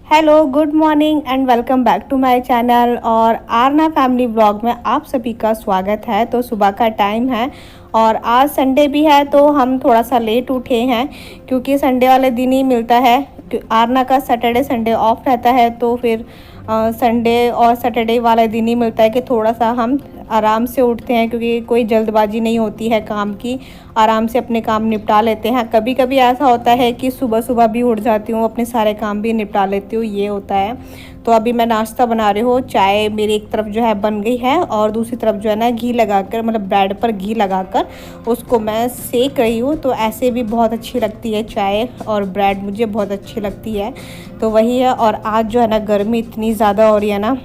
Hello, good morning and welcome back to my channel. और Aarna family vlog में आप सभी का स्वागत है। तो सुबह का टाइम है और आज संडे भी है, तो हम थोड़ा सा लेट उठे हैं क्योंकि संडे वाले दिन ही मिलता है। आरना का सैटरडे संडे ऑफ रहता है, तो फिर संडे और सैटरडे वाले दिन ही मिलता है कि थोड़ा सा हम आराम से उठते हैं, क्योंकि कोई जल्दबाजी नहीं होती है काम की। आराम से अपने काम निपटा लेते हैं। कभी कभी ऐसा होता है कि सुबह सुबह भी उठ जाती हूँ, अपने सारे काम भी निपटा लेती हूँ, ये होता है। तो अभी मैं नाश्ता बना रही हूँ। चाय मेरी एक तरफ जो है बन गई है और दूसरी तरफ जो है ना घी लगाकर, मतलब ब्रेड पर घी लगाकर उसको मैं सेक रही हूँ। तो ऐसे भी बहुत अच्छी लगती है चाय और ब्रेड, मुझे बहुत अच्छी लगती है। तो वही है। और आज जो है ना गर्मी इतनी ज़्यादा हो रही है ना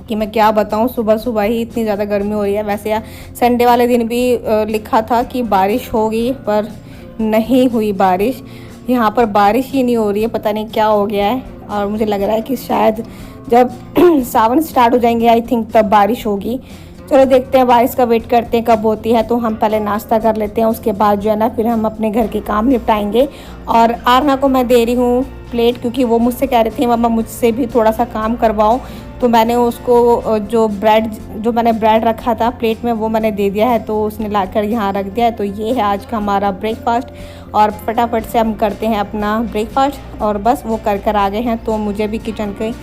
कि मैं क्या बताऊं, सुबह सुबह ही इतनी ज़्यादा गर्मी हो रही है। वैसे यार संडे वाले दिन भी लिखा था कि बारिश होगी, पर नहीं हुई बारिश। यहाँ पर बारिश ही नहीं हो रही है, पता नहीं क्या हो गया है। और मुझे लग रहा है कि शायद जब सावन स्टार्ट हो जाएंगे आई थिंक तब बारिश होगी। चलो देखते हैं, बारिश का वेट करते हैं कब होती है। तो हम पहले नाश्ता कर लेते हैं, उसके बाद जो है ना फिर हम अपने घर के काम निपटाएंगे। और आरना को मैं दे रही हूँ प्लेट, क्योंकि वो मुझसे कह रही थी मम्मा मुझसे भी थोड़ा सा काम करवाओ। तो मैंने उसको जो मैंने ब्रेड रखा था प्लेट में वो मैंने दे दिया है, तो उसने लाकर यहाँ रख दिया है। तो ये है आज का हमारा ब्रेकफास्ट। और फटाफट से हम करते हैं अपना ब्रेकफास्ट। और बस वो कर आ गए हैं, तो मुझे भी किचन की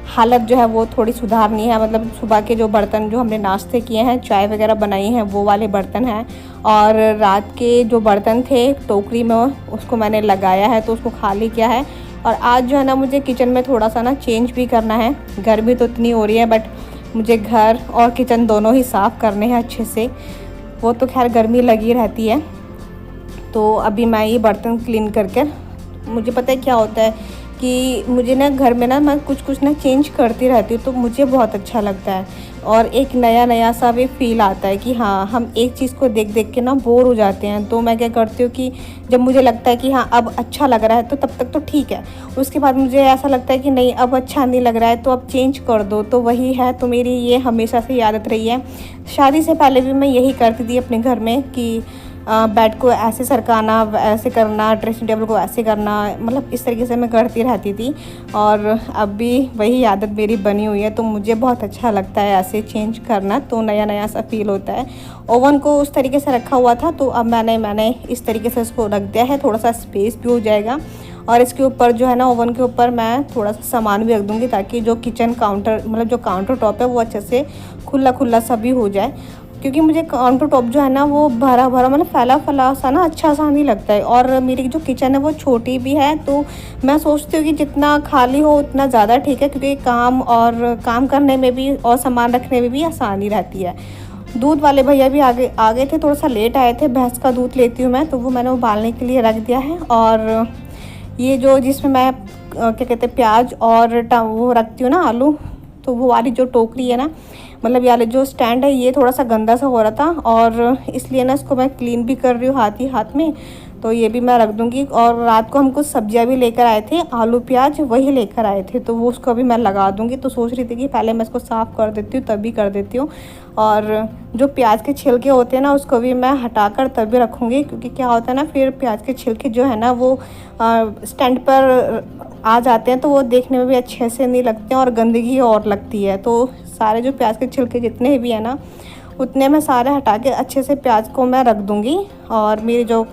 हालत जो है वो थोड़ी सुधारनी है। मतलब सुबह के जो बर्तन जो हमने नाश्ते किए हैं, चाय वगैरह बनाई हैं, वो वाले बर्तन हैं। और रात के जो बर्तन थे टोकरी में, उसको मैंने लगाया है, तो उसको खाली किया है। और आज जो है ना मुझे किचन में थोड़ा सा ना चेंज भी करना है। गर्मी तो इतनी हो रही है, बट मुझे घर और किचन दोनों ही साफ़ करने हैं अच्छे से। वो तो खैर गर्मी लगी रहती है। तो अभी मैं ये बर्तन क्लीन करके, मुझे पता है क्या होता है कि मुझे ना घर में ना मैं कुछ ना चेंज करती रहती हूँ, तो मुझे बहुत अच्छा लगता है। और एक नया नया सा भी फील आता है कि हाँ, हम एक चीज़ को देख देख के ना बोर हो जाते हैं। तो मैं क्या करती हूँ कि जब मुझे लगता है कि हाँ अब अच्छा लग रहा है, तो तब तक तो ठीक है। उसके बाद मुझे ऐसा लगता है कि नहीं अब अच्छा नहीं लग रहा है, तो अब चेंज कर दो। तो वही है। तो मेरी ये हमेशा से आदत रही है। शादी से पहले भी मैं यही करती थी अपने घर में कि बेड को ऐसे सरकाना, ऐसे करना, ड्रेसिंग टेबल को ऐसे करना, मतलब इस तरीके से मैं करती रहती थी। और अब भी वही आदत मेरी बनी हुई है। तो मुझे बहुत अच्छा लगता है ऐसे चेंज करना, तो नया नया सा फील होता है। ओवन को उस तरीके से रखा हुआ था, तो अब मैंने इस तरीके से इसको रख दिया है, थोड़ा सा स्पेस भी हो जाएगा। और इसके ऊपर जो है ना ओवन के ऊपर मैं थोड़ा सा सामान भी रख दूँगी, ताकि जो किचन काउंटर, मतलब जो काउंटर टॉप है वो अच्छे से खुला खुला सा भी हो जाए। क्योंकि मुझे काउंटर टॉप जो है ना वो भरा भरा, मतलब फैला फैला सा ना अच्छा सा नहीं लगता है। और मेरी जो किचन है वो छोटी भी है, तो मैं सोचती हूँ कि जितना खाली हो उतना ज़्यादा ठीक है, क्योंकि काम करने में भी और सामान रखने में भी आसानी रहती है। दूध वाले भैया भी आगे थे, थोड़ा सा लेट आए थे। भैंस का दूध लेती हूँ मैं, तो वो मैंने उबालने के लिए रख दिया है। और ये जो जिसमें मैं क्या कहते हैं प्याज और वो रखती हूँ ना आलू, तो वो वाली जो टोकरी है ना, मतलब यार जो स्टैंड है, ये थोड़ा सा गंदा सा हो रहा था, और इसलिए ना इसको मैं क्लीन भी कर रही हूँ हाथ में। तो ये भी मैं रख दूँगी। और रात को हम कुछ सब्जियाँ भी लेकर आए थे, आलू प्याज वही लेकर आए थे, तो वो उसको भी मैं लगा दूँगी। तो सोच रही थी कि पहले मैं इसको साफ़ कर देती हूँ तभी कर देती हूँ। और जो प्याज के छिलके होते हैं ना उसको भी मैं हटाकर तभी रखूँगी, क्योंकि क्या होता है ना फिर प्याज के छिलके जो है ना वो स्टैंड पर आ जाते हैं, तो वो देखने में भी अच्छे से नहीं लगते हैं और गंदगी और लगती है। तो सारे जो प्याज के छिलके जितने भी हैं ना, उतने मैं सारे हटा के अच्छे से प्याज को मैं रख दूँगी। और मेरी जो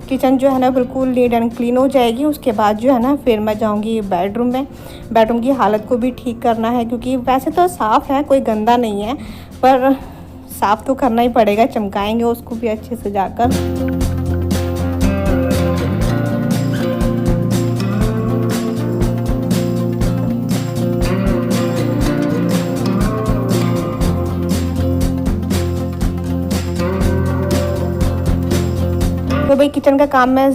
किचन जो है ना बिल्कुल नीट एंड क्लीन हो जाएगी। उसके बाद जो है ना फिर मैं जाऊँगी बेडरूम में। बेडरूम की हालत को भी ठीक करना है, क्योंकि वैसे तो साफ़ है, कोई गंदा नहीं है, पर साफ़ तो करना ही पड़ेगा, चमकाएंगे उसको भी अच्छे से जाकर। तो भाई किचन का काम मैं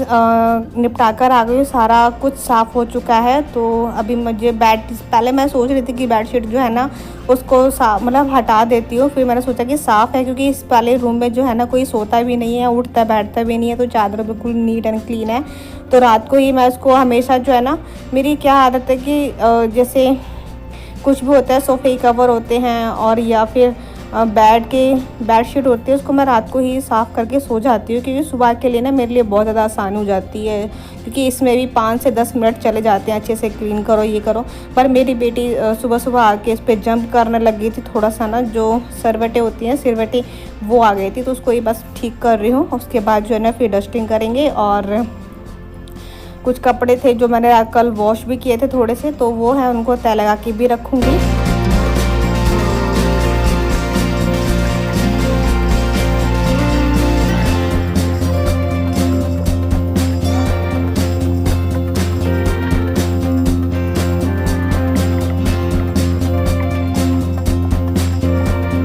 निपटा कर आ गई हूँ, सारा कुछ साफ़ हो चुका है। तो अभी मुझे पहले मैं सोच रही थी कि बेडशीट जो है ना उसको मतलब हटा देती हूँ। फिर मैंने सोचा कि साफ़ है, क्योंकि इस वाले रूम में जो है ना कोई सोता भी नहीं है, उठता बैठता भी नहीं है, तो चादर बिल्कुल नीट एंड क्लीन है। तो रात को ही मैं उसको हमेशा जो है ना, मेरी क्या आदत है कि जैसे कुछ भी होता है, सोफ़े कवर होते हैं और या फिर बेडशीट होती है उसको मैं रात को ही साफ़ करके सो जाती हूँ, क्योंकि सुबह के लिए ना मेरे लिए बहुत ज़्यादा आसान हो जाती है, क्योंकि इसमें भी 5 से 10 मिनट चले जाते हैं अच्छे से क्लीन करो ये करो। पर मेरी बेटी सुबह सुबह आके इस पर जंप करने लग गई थी, थोड़ा सा ना जो सरवटें होती हैं सिरवटें वो आ गई थी, तो उसको ही बस ठीक कर रही हूँ। उसके बाद जो है ना फिर डस्टिंग करेंगे। और कुछ कपड़े थे जो मैंने कल वॉश भी किए थे थोड़े से, तो वो है उनको तय लगा के भी रखूँगी।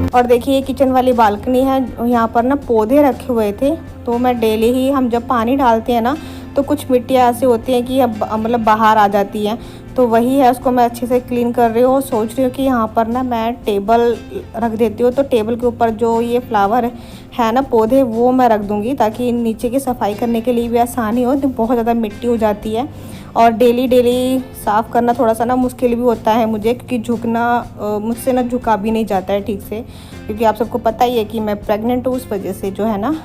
और देखिए ये किचन वाली बालकनी है, यहाँ पर ना पौधे रखे हुए थे, तो मैं डेली ही हम जब पानी डालते हैं ना तो कुछ मिट्टियाँ ऐसी होती हैं कि अब मतलब बाहर आ जाती हैं, तो वही है उसको मैं अच्छे से क्लीन कर रही हूँ। और सोच रही हूँ कि यहाँ पर ना मैं टेबल रख देती हूँ, तो टेबल के ऊपर जो ये फ्लावर है ना पौधे वो मैं रख दूँगी, ताकि नीचे की सफाई करने के लिए भी आसानी हो। तो बहुत ज़्यादा मिट्टी हो जाती है और डेली साफ़ करना थोड़ा सा ना मुश्किल भी होता है मुझे, क्योंकि झुकना मुझसे ना झुका भी नहीं जाता है ठीक से, क्योंकि आप सबको पता ही है कि मैं प्रेग्नेंट हूँ, उस वजह से जो है ना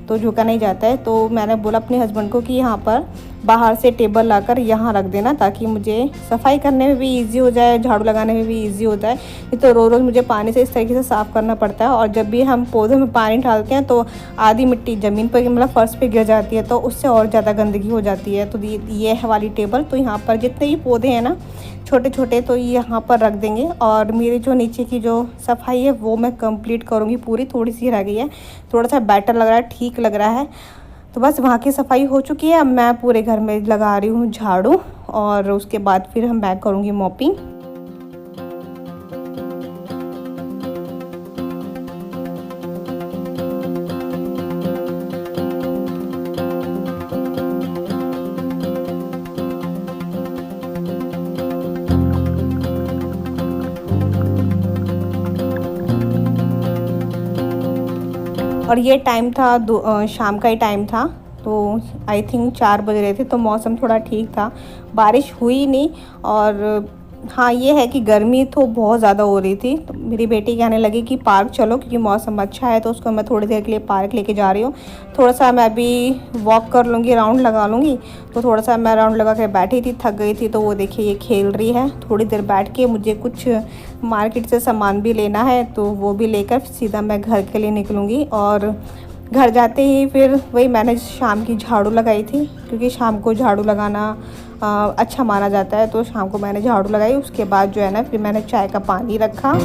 तो झुका नहीं जाता है। तो मैंने बोला अपने हस्बैंड को कि यहाँ पर बाहर से टेबल लाकर यहाँ रख देना, ताकि मुझे सफाई करने में भी इजी हो जाए, झाड़ू लगाने में भी इजी हो जाए। नहीं तो रोज़ मुझे पानी से इस तरीके से साफ़ करना पड़ता है, और जब भी हम पौधों में पानी डालते हैं तो आधी मिट्टी ज़मीन पर मतलब फर्श पे गिर जाती है, तो उससे और ज़्यादा गंदगी हो जाती है। तो ये है वाली टेबल, तो यहाँ पर जितने भी पौधे हैं ना छोटे छोटे तो यहाँ पर रख देंगे। और मेरी जो नीचे की जो सफाई है वो मैं कंप्लीट करूँगी पूरी, थोड़ी सी रह गई है, थोड़ा सा बेटर लग रहा है, ठीक लग रहा है। तो बस वहाँ की सफाई हो चुकी है, अब मैं पूरे घर में लगा रही हूँ झाड़ू, और उसके बाद फिर मैं करूँगी मॉपिंग। और ये टाइम था शाम का ही टाइम था, तो आई थिंक 4 बज रहे थे, तो मौसम थोड़ा ठीक था, बारिश हुई नहीं। और हाँ ये है कि गर्मी तो बहुत ज़्यादा हो रही थी, तो मेरी बेटी कहने लगी कि पार्क चलो, क्योंकि मौसम अच्छा है, तो उसको मैं थोड़ी देर के लिए पार्क लेके जा रही हूँ। थोड़ा सा मैं अभी वॉक कर लूँगी, राउंड लगा लूँगी। तो थोड़ा सा मैं राउंड लगा के बैठी थी, थक गई थी, तो वो देखिए ये खेल रही है। थोड़ी देर बैठ के मुझे कुछ मार्केट से सामान भी लेना है, तो वो भी लेकर सीधा मैं घर के लिए निकलूँगी। और घर जाते ही फिर वही मैंने शाम की झाड़ू लगाई थी, क्योंकि शाम को झाड़ू लगाना अच्छा माना जाता है, तो शाम को मैंने झाड़ू लगाई। उसके बाद जो है ना फिर मैंने चाय का पानी रखा।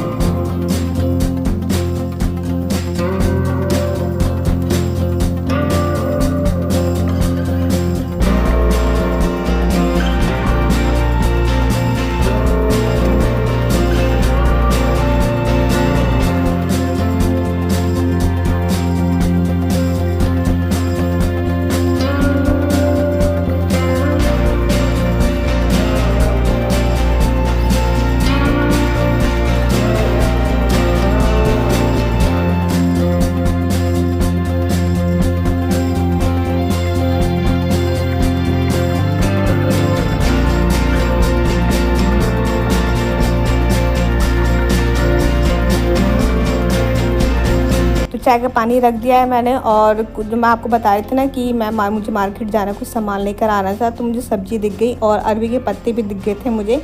चाय का पानी रख दिया है मैंने। और जो मैं आपको बता रही थी ना कि मुझे मार्केट जाना, कुछ सामान लेकर आना था, तो मुझे सब्ज़ी दिख गई और अरबी के पत्ते भी दिख गए थे मुझे।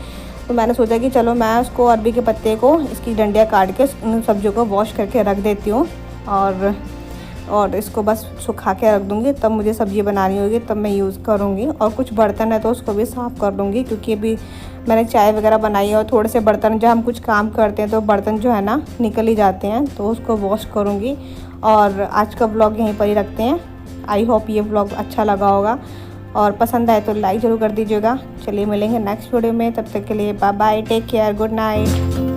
तो मैंने सोचा कि चलो मैं उसको अरबी के पत्ते को इसकी डंडियाँ काट के उन सब्जियों को वॉश करके रख देती हूँ, और इसको बस सुखा के रख दूँगी। तब मुझे सब्ज़ी बनानी होगी तब मैं यूज़ करूँगी। और कुछ बर्तन है तो उसको भी साफ़ कर दूँगी, क्योंकि अभी मैंने चाय वगैरह बनाई है, और थोड़े से बर्तन जब हम कुछ काम करते हैं तो बर्तन जो है ना निकल ही जाते हैं, तो उसको वॉश करूँगी। और आज का व्लॉग यहीं पर ही रखते हैं। आई होप ये व्लॉग अच्छा लगा होगा, और पसंद आए तो लाइक ज़रूर कर दीजिएगा। चलिए मिलेंगे नेक्स्ट वीडियो में, तब तक के लिए bye bye, take care, good night.